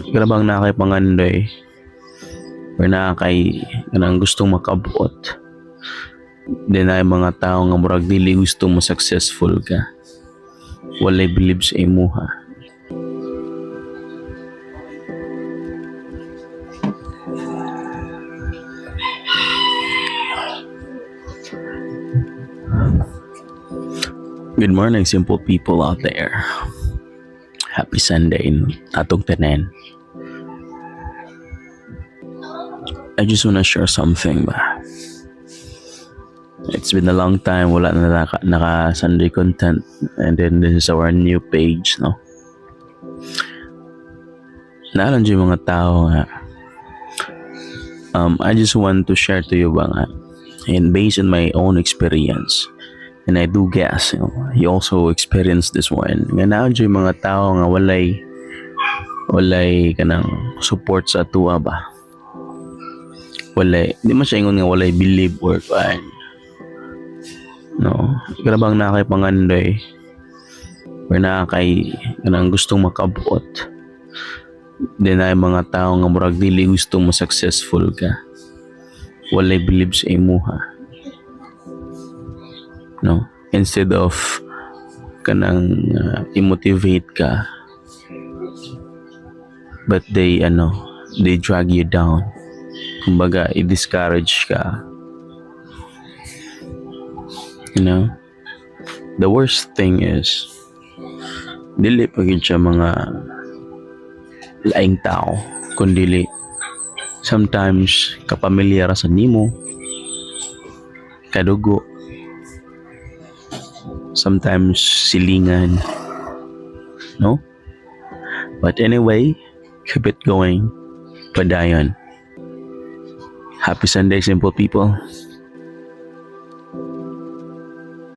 Ikaw bang nakay or nakay kanang gustong makabuot then ay mga tao nga murag dili gusto mo successful ka, walay believe sa imuha. Good morning, simple people out there. Happy Sunday, atong tanan. I just wanna share something ba. It's been a long time wala na naka Sunday content, and then this is our new page, no? Naalan yung mga tao nga. I just want to share to you ba nga, and based on my own experience, and I do guess you also experienced this one, nga naalan yung mga tao nga walay kanang support sa tuwa ba. Walay, di man siya ingon nga walay believe or fine. No, ikaw bang nakay pangandoy or nakay kanang gustong makabuot then ay mga tao nga murag dili gusto mo successful ka, walay believe sa imuha, no? Instead of kanang i-motivate ka, but they drag you down, kumbaga i-discourage ka. The worst thing is dili pagid siya mga laing tao, kundili sometimes kapamilyar sa nimo, kadugo, sometimes silingan, no? But anyway, keep it going, padayon. Happy Sunday, simple people.